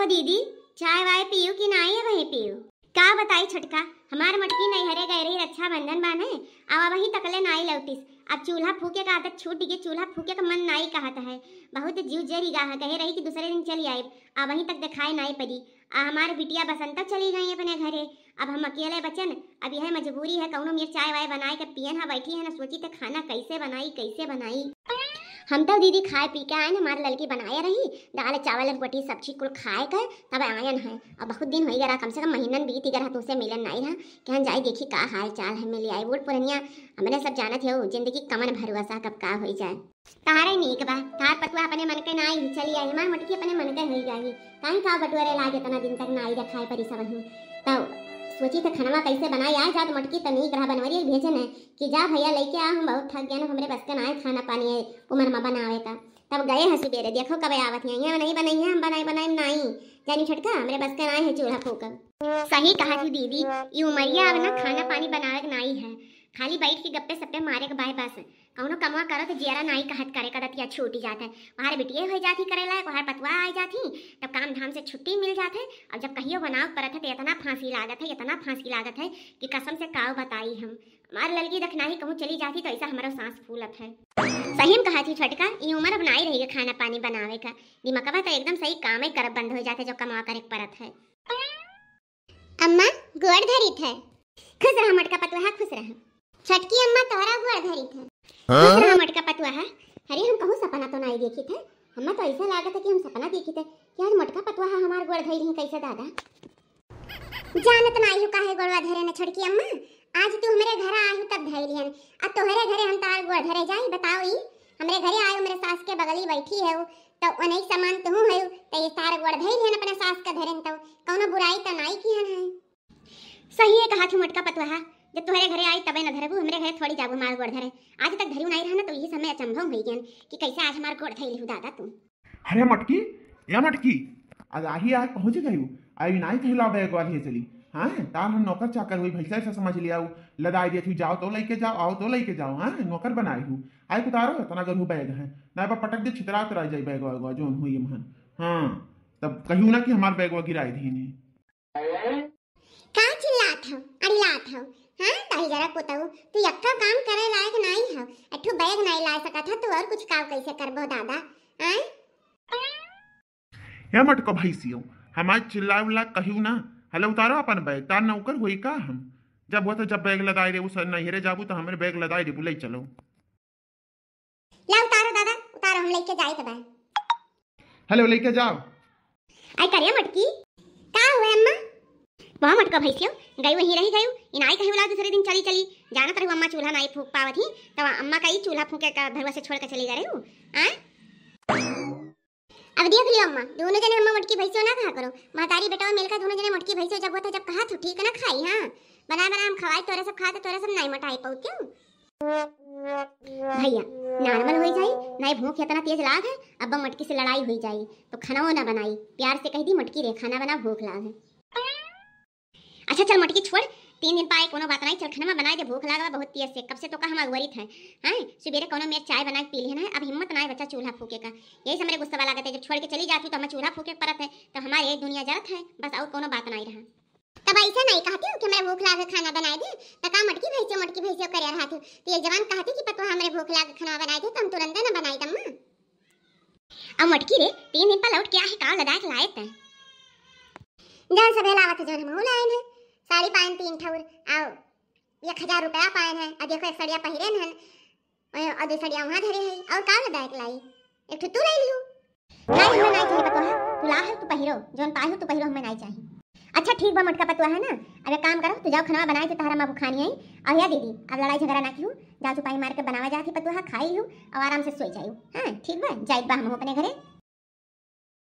दीदी, चाय वाय पियो कि ना है वही पियो? का बताई छोटका, हमार मटकी नहीं हरे गए रही रक्षाबंधन बाने, अब वही तकले नाई लौटिस। अब चूल्हा फूके का आदत छूट गई, चूल्हा फूके का मन नाई कहत है। बहुत जीव जरी गा कहे रही कि दूसरे दिन चली आए, अब वहीं तक दिखाए नाई पड़ी। हमारे बिटिया बसंत चली गई अपने घरे, अब हम अकेले बचन। अब यह मजबूरी है, कौनो मेरे चाय वाय बनाए के पियन हा बैठी है ना, सोची तो खाना कैसे बनाई। हम तो दीदी खाए पी के आए ना, हमारे लड़की बनाए रही दाल चावल रोटी सब्जी कुल खाए कर तब आयन है। अब बहुत दिन हो गया, कम से कम महीनन बीत गया तुमसे मिलन नहीं रहा कि हम जाए देखी का हाल चाल है। मिली आई बूढ़ पुरनिया हमने सब जानत है जिंदगी कमन भरवसा कब का हो जाए। तारे नीक बा, तार पतुआ अपने मन के नाई ही चली आई, हमार मटकी अपने मन के हो जाएगी। कहीं का बटुअरे लागे इतना दिन तक नाई रखाए परी सब ही। तब सोची तो खनवा कैसे बनाई आए जा, तो मटकी तो नहीं ग्रह बनवरी भेजन है कि जा भैया लेके आ, हम बहुत थक गए ना, हमरे बस का ना खाना पानी है उमर में बनावे का। तब गए हैं सुबेरे, देखो कब आवत है, यहाँ नहीं बनाई है, हम बनाए नहीं जानी छटका, हमरे बस का ना है चूल्हा फूकब। सही कहा थी दीदी, ये उमरिया अब ना खाना पानी बनावे का नहीं है, खाली बैठ के गप्पे सप्पे मारे के बाय बस। कौनो कमवा करो तो जियारा नाई कहत करे का दतिया छूटी जाता है। वहार बिटिया हो जाती करे लायक, वहार पतवा आ जाती, तब काम धाम से छुट्टी मिल जाते। अब जब कहियो बनाव परत है तो इतना फांसी लागत है कि कसम से काव बताई हम। हमारे लड़की रखना ही कहूँ चली जाती तो ऐसा हमारा सांस फूलत है। सही में कहा थी छटका, ये उम्र अब नहीं रहेगी खाना पानी बनावे का, दिमागवा तो एकदम सही काम ही करब बंद हो जाते जो कमा करे परत है। अम्मा गोड़ धरित है, खुश रहा मटका पतवा, खुश रहा। छटकी अम्मा तोहरा गोड़ धरित है, खुश रहा मटका पतवा। अरे हम कहूँ सपना तो नहीं देखी थे, हमें तो ऐसा लागत है कि हम सपना देखी थे कि आज मटका पतवा हमार गोड़ धरी रही कैसे दादा। जानत नहीं हो काहे गोड़वा धरे न छटकी अम्मा, आज तू हमारे घर आई तब धैली हन, अब तोहरे घरे हम तार गोड़ धरे जाई बताओ। ई हमरे घरे आयो, मेरे सास के बगली बैठी है तो अनेक सामान तू है तो ये तार गोड़ धैली हन अपने सास का धरन, तो कौनो बुराई तो नहीं की है। सही है कहा थी मटका पतवा, जब तुम्हारे घरे आई तबे न धरबू, हमरे घरे थोड़ी जाबू मार गोड़ धरे, आज तक धरियो नहीं रहा ना, तो यही समय अचंभव हो गया कि कैसे आज हमार गोड़ धैली हूँ दादा तू। अरे मटकी या मटकी, आज आही आज पहुंच गई, आई नहीं कहला बैग वाली चली। हाँ तार हम नौकर चाकर हुई भैसा ऐसा समझ लिया, लदाई दिया थी जाओ तो लेके जाओ, आओ तो लेके जाओ। हाँ नौकर बनाई हूँ, आई उतारो तना अगर हूँ बैग है ना पटक दे छितरा उतरा जाए बैग वैग जो हुई महान। हाँ तब कहूँ ना कि हमार बैग वह गिराई दी ने का चिल्लात हो अड़िलात हो। हाँ ताही जरा पोताऊ तू यक्का काम करे लायक नहीं हो, अठू बैग नहीं ला सकत है तो और कुछ काम कैसे करबो दादा। हैं या मटको भैसियो हमार चिल्ला उल्ला कहूँ ना, हले उतारो अपन बैग, तार नौकर हुई का हम। जब वो तो जब बैग लदाई रे उस नहिरे जाबू तो हमारे बैग लदाई रे बुलाई चलो। ला उतारो दादा, उतारो हम लेके जाए तब। हेलो लेके जाओ। आई करिया मटकी का हुए अम्मा? वहाँ मटका भैसियो गई वहीं रही गई, इनाई कहे वाला दूसरे दिन चली जानत रही अम्मा चूल्हा नहीं फूक पावत ही, तब अम्मा कही चूल्हा फूके का भरवा से छोड़ के चली जा रही हूँ। अब देख लियो अम्मा, दोनों जने अम्मा मटकी भैसियो ना कहा करो, महतारी बेटा मिलकर दोनों जने मटकी भैसियो जब होता जब कहा तू ठीक है ना खाई। हाँ बना हम खवाई तोरे सब खाते तोरे सब नहीं मटाई पाऊ क्यों भैया, नॉर्मल हो जाई नहीं भूख इतना तेज लाग है, अब मटकी से लड़ाई हो जाई तो खाना ना बनाई, प्यार से कह दी मटकी रे खाना बना भूख लाग है। अच्छा चल मटकी छोड़, 3 दिन पाए कोनो बात नहीं, चल खाना बनाए दे भूख लागा बहुत तेज से, कब से तो का हम अगवरित है। हाँ सुबेरे कोनो मेरे चाय बना के पी लेना है, अब हिम्मत ना है बच्चा चूल्हा फूके का, यही से मेरे गुस्सा वाला लगता है। जब छोड़ के चली जाती तो हमें चूल्हा फूके परत है, तो हमारे ये दुनिया जरत है बस, और कोनो बात नहीं रहा। तब ऐसा नहीं कहती हूँ कि मेरे भूख लागे खाना बनाए दे, तो का मटकी भैंसियों करे रहा थी, तो एक जवान कहती कि पतो हमारे भूख लागे खाना बनाए दे, तो हम तुरंत ना बनाई दम्मा। अब मटकी रे 3 दिन पर लौट क्या है का लदा के लाए थे जन सब लावत जो हम लाए हैं, साड़ी पान 3 ठौर आओ 1000 रुपया पान है, अब देखो एक सड़िया पहिरे हन और दो सड़िया वहां धरे है, और का लदा के लाई एक ठो तू ले लियो। नहीं हमें नहीं चाहिए पतो है, तू ला है तू पहिरो, जोन पाए हो तू पहिरो, हमें नहीं चाहिए। अच्छा ठीक बा मटका पतवा है ना, अब एक काम करो तू जाओ खाना बनाए थे तारा माँ खानी आई, और या दीदी अब लड़ाई झगड़ा ना क्यों, जाओ चुपाई मार के बनावा जाती पतवा खाई हूँ और आराम से सोई जाइयो। हाँ ठीक बा जाइत बा हम अपने घरे।